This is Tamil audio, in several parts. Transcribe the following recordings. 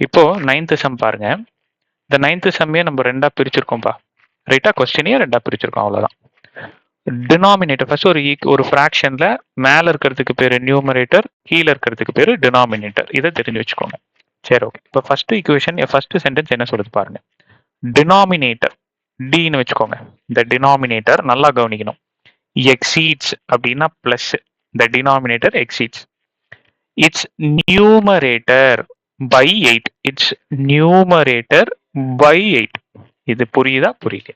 இப்போ 9th சம் பாருங்க. இந்த 9th சம்மையே நம்ம ரெண்டா பிரிச்சிருக்கோம்ப்பா. ரைட்டா? கொஸ்டினையே ரெண்டா பிரிச்சிருக்கோம், அவ்வளவுதான். டினாமினேட்டர் ஃபர்ஸ்ட் ஒரு ஃபிராக்ஷன்ல மேல இருக்கிறதுக்கு பேரு நியூமரேட்டர், கீழே இருக்கிறதுக்கு பேரு டினாமினேட்டர். இதை தெரிஞ்சு வச்சுக்கோங்க. சரி, ஓகே. இப்போ ஃபர்ஸ்ட் ஈக்குவேஷன், ஃபர்ஸ்ட் சென்டென்ஸ் என்ன சொல்லுது பாருங்க. டினாமினேட்டர் டின்னு வச்சுக்கோங்க. இந்த டினாமினேட்டர் நல்லா கவனிக்கணும். எக்ஸீட்ஸ் அப்படின்னா பிளஸ். இந்த denominator exceeds it's numerator by 8. It's numerator by 8. இது புரியுதா? புரியல.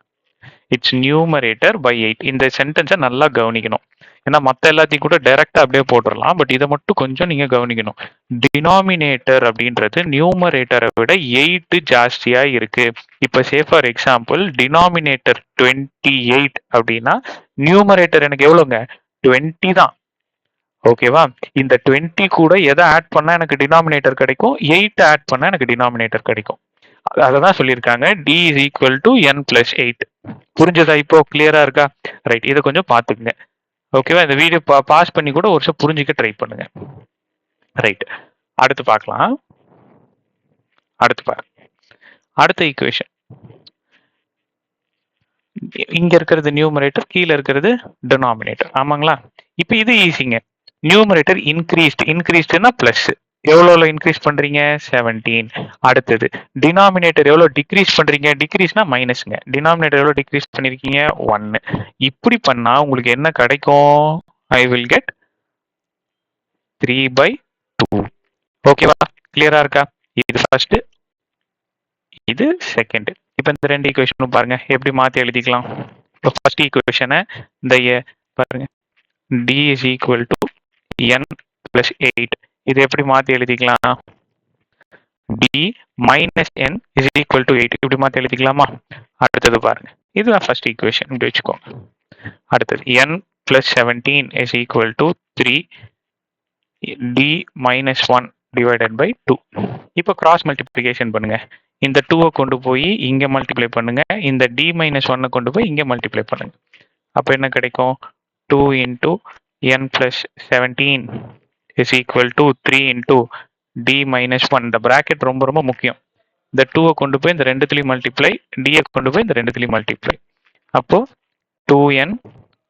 It's numerator by 8. இந்த சென்டென்ஸை நல்லா கவனிக்கணும். ஏன்னா மற்ற எல்லாத்தையும் கூட டைரக்டா அப்படியே போட்டுடலாம். பட் இதை மட்டும் கொஞ்சம் நீங்க கவனிக்கணும். டினாமினேட்டர் அப்படின்றது நியூமரேட்டரை விட 8 ஜாஸ்தியா இருக்கு. இப்ப சே ஃபார் எக்ஸாம்பிள் டினாமினேட்டர் 28 அப்படின்னா நியூமரேட்டர் எனக்கு எவ்வளவுங்க? 20 தான். ஓகேவா? இந்த 20 கூட எதை ஆட் பண்ணா எனக்கு டினாமினேட்டர் கிடைக்கும்? 8 ஆட் பண்ணா எனக்கு டினாமினேட்டர் கிடைக்கும். அததான் சொல்லியிருக்காங்க. D is equal to n plus 8. புரிஞ்சதா? இப்போ கிளியரா இருக்கா? ரைட். இதை கொஞ்சம் பார்த்துக்குங்க. ஓகேவா? இந்த வீடியோ பாஸ் பண்ணி கூட ஒரு வருஷம் புரிஞ்சுக்க ட்ரை பண்ணுங்க. ரைட். அடுத்து பார்க்கலாம். அடுத்த ஈக்குவேஷன். இங்க இருக்கிறது நியூமரேட்டர், கீழே இருக்கிறது டினாமினேட்டர். ஆமாங்களா? இப்போ இது ஈஸிங்க. நியூமரேட்டர் இன்க்ரீஸ்ட்னா பிளஸ். எவ்வளோ இன்க்ரீஸ் பண்றீங்க? 17. அடுத்தது டினாமினேட்டர் எவ்வளோ டிக்ரீஸ் பண்றீங்க? டிக்ரீஸ்னா மைனஸ்ங்க. டினாமினேட்டர் எவ்வளோ டிக்ரீஸ் பண்ணிருக்கீங்க? 1. இப்படி பண்ணா உங்களுக்கு என்ன கிடைக்கும்? I will get 3/2. ஓகேவா? கிளியரா இருக்கா? இது ஃபர்ஸ்ட், இது செகண்ட். இப்போ இந்த ரெண்டு ஈக்குவேஷனும் பாருங்க எப்படி மாத்தி எழுதிக்கலாம். இப்போ ஃபர்ஸ்ட் ஈக்குவேஷனை இந்த பாருங்க, d is equal to n plus 8. இது எப்படி மாத்தி எழுதிக்கலாம்? D minus n is equal to 8. இப்படி மாத்தி எழுதிக்கலாமா? அடுத்தது பாருங்க, இதுதான் ஃபர்ஸ்ட் ஈக்குவேஷன். இப்படி வச்சுக்கோங்க. அடுத்தது n plus 17 is equal to 3 d minus 1 divided by 2. இப்போ கிராஸ் மல்டிப்ளிகேஷன் பண்ணுங்க. இந்த 2 கொண்டு போய் இங்க மல்டிப்ளை பண்ணுங்க. இந்த டி மைனஸ் 1 கொண்டு போய் இங்க மல்டிப்ளை பண்ணுங்க. அப்போ என்ன கிடைக்கும்? 2 into n plus 17 is equal to 3 into d minus 1. இந்த பிராக்கெட் ரொம்ப ரொம்ப முக்கியம். இந்த 2 கொண்டு போய் இந்த ரெண்டுத்துலையும் மல்டிப்ளை, டியை கொண்டு போய் இந்த ரெண்டுத்துலையும் மல்டிப்ளை. அப்போ 2n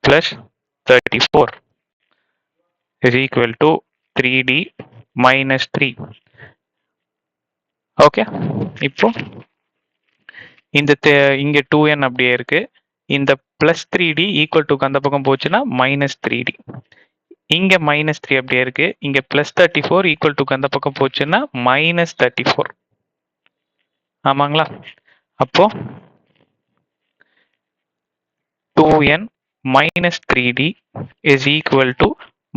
plus 34 is equal to 3d minus 3. Okay. இப்போ இந்த இங்க 2n அப்படியே இருக்கு. இந்த பிளஸ் 3d ஈக்குவல் டு அந்த பக்கம் போச்சுன்னா மைனஸ் 3d. இங்க மைனஸ் 3 அப்படியே இருக்கு. இங்க பிளஸ் 34 ஈக்குவல் டு அந்த பக்கம் போச்சுன்னா மைனஸ் 34. ஆமாங்களா? அப்போ 2n minus 3d is equal to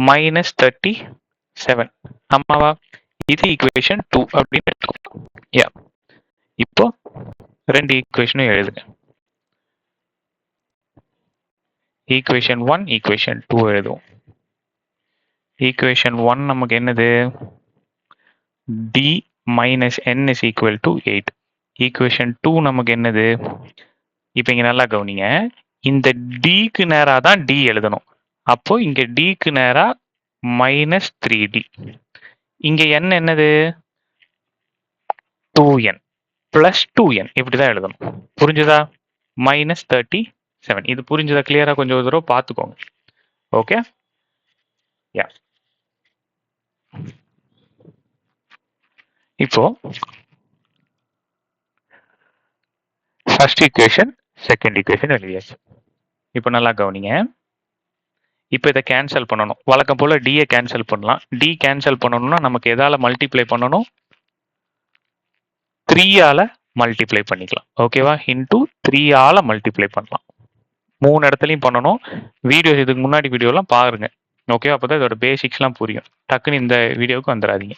minus 37. ஆமாவா? இது ஈக்குவேஷன் 2 அப்படின்னு எடுத்துக்கோங்க. யா. இப்போ ரெண்டு ஈக்குவேஷனும் எழுதுங்க. ஈக்குவேஷன் 1, ஈக்குவேஷன் 2 எழுதுவோம். ஈக்குவேஷன் 1 நமக்கு என்னது? d minus n is equal to 8. Equation 2 நமக்கு என்னது? இப்போ இங்க நல்லா கவனிங்க. இந்த டிக்கு நேரா தான் டி எழுதணும். அப்போ இங்க டிக்கு நேரா மைனஸ் 3d. இங்க n என்னது? 2n plus 2n. இப்படிதான் எழுதணும். புரிஞ்சுதா? மைனஸ் 37. இது புரிஞ்சுதா? கிளியரா? கொஞ்சம் ஒரு தடவை பார்த்துக்கோங்க. ஓகே. யா. இப்போ ஃபர்ஸ்ட் ஈக்குவேஷன், செகண்ட் ஈக்குவேஷன் எழுதியாச்சு. இப்போ நல்லா கவனிங்க. இப்போ இதை கேன்சல் பண்ணணும். வழக்கம் போல டியை கேன்சல் பண்ணலாம். டி கேன்சல் பண்ணணும்னா நமக்கு எதால மல்டிப்ளை பண்ணணும்? 3ஆல மல்டிப்ளை பண்ணிக்கலாம். ஓகேவா? இன்டூ 3ஆல மல்டிப்ளை பண்ணலாம். 3 இடத்துலையும் பண்ணணும். வீடியோஸ் இதுக்கு முன்னாடி வீடியோலாம் பாருங்க. ஓகே. அப்போதான் இதோட பேசிக்ஸ்லாம் புரியும். டக்குன்னு இந்த வீடியோவுக்கு வந்துடாதீங்க.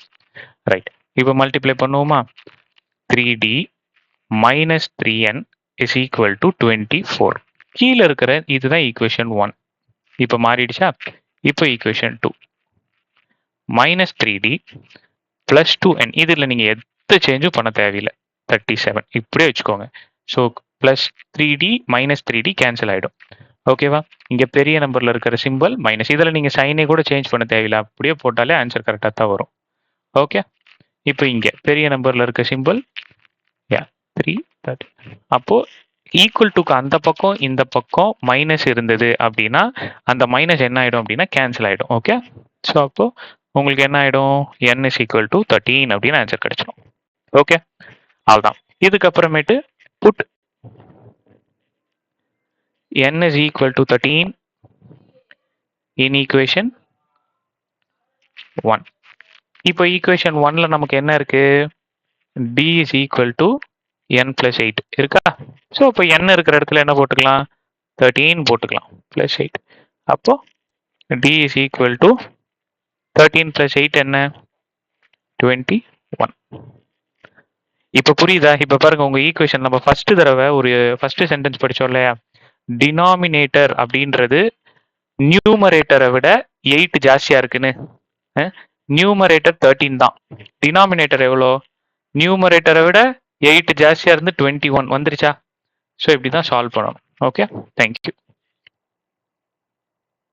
ரைட். இப்போ மல்டிப்ளை பண்ணுவோமா? 3d minus 3n is equal to 24. கீழே இருக்கிற இதுதான் ஈக்குவேஷன் 1. இப்போ மாறிடுச்சா? இப்போ equation 2 minus 3d plus 2n. இதில் நீங்கள் எந்த சேஞ்சும் பண்ண தேவையில்லை. 37 இப்படியே வச்சுக்கோங்க. So plus 3d minus 3d cancel ஆகிடும். ஓகேவா? இங்கே பெரிய நம்பரில் இருக்கிற சிம்பிள் மைனஸ். இதில் நீங்கள் சைனை கூட சேஞ்ச் பண்ண தேவையில்லை. அப்படியே போட்டாலே ஆன்சர் கரெக்டாக தான் வரும். ஓகே. இப்போ இங்க பெரிய நம்பர்ல இருக்க சிம்பிள் 330. அப்போ ஈக்குவல் டுக்கு அந்த பக்கம் இந்த பக்கம் மைனஸ் இருந்தது அப்படின்னா அந்த மைனஸ் என்ன ஆயிடும் அப்படின்னா கேன்சல் ஆயிடும். ஓகே, ஸோ அப்போ உங்களுக்கு என்ன ஆயிடும், n இஸ் ஈக்குவல் டு 13 அப்படின்னு ஆன்சர் கிடைச்சிடும். ஓகே, அவ்வளோதான். இதுக்கப்புறமேட்டு put n is equal to 13 in equation 1. இப்போ ஈக்குவேஷன் 1ல நமக்கு என்ன இருக்கு, d is equal to n plus 8 இருக்கா. ஸோ இப்போ n இருக்கிற இடத்துல என்ன போட்டுக்கலாம், 13 போட்டுக்கலாம் பிளஸ் 8. அப்போ d is equal to 13 plus 8 என்ன, 21. இப்போ புரியுதா? இப்போ பாருங்க, உங்க ஈக்குவேஷன் நம்ம ஃபர்ஸ்ட் தடவை ஒரு ஃபர்ஸ்ட் சென்டென்ஸ் படிச்சோம் இல்லையா, டினாமினேட்டர் அப்படின்றது நியூமரேட்டரை விட 8 ஜாஸ்தியா இருக்குன்னு. நியூமரேட்டர் 13 தான், டினாமினேட்டர் எவ்வளோ, நியூமரேட்டரை விட 8 ஜாஸ்தியா இருந்து 21 வந்துருச்சா. ஸோ இப்படி தான் சால்வ் பண்ணணும். Okay, thank you.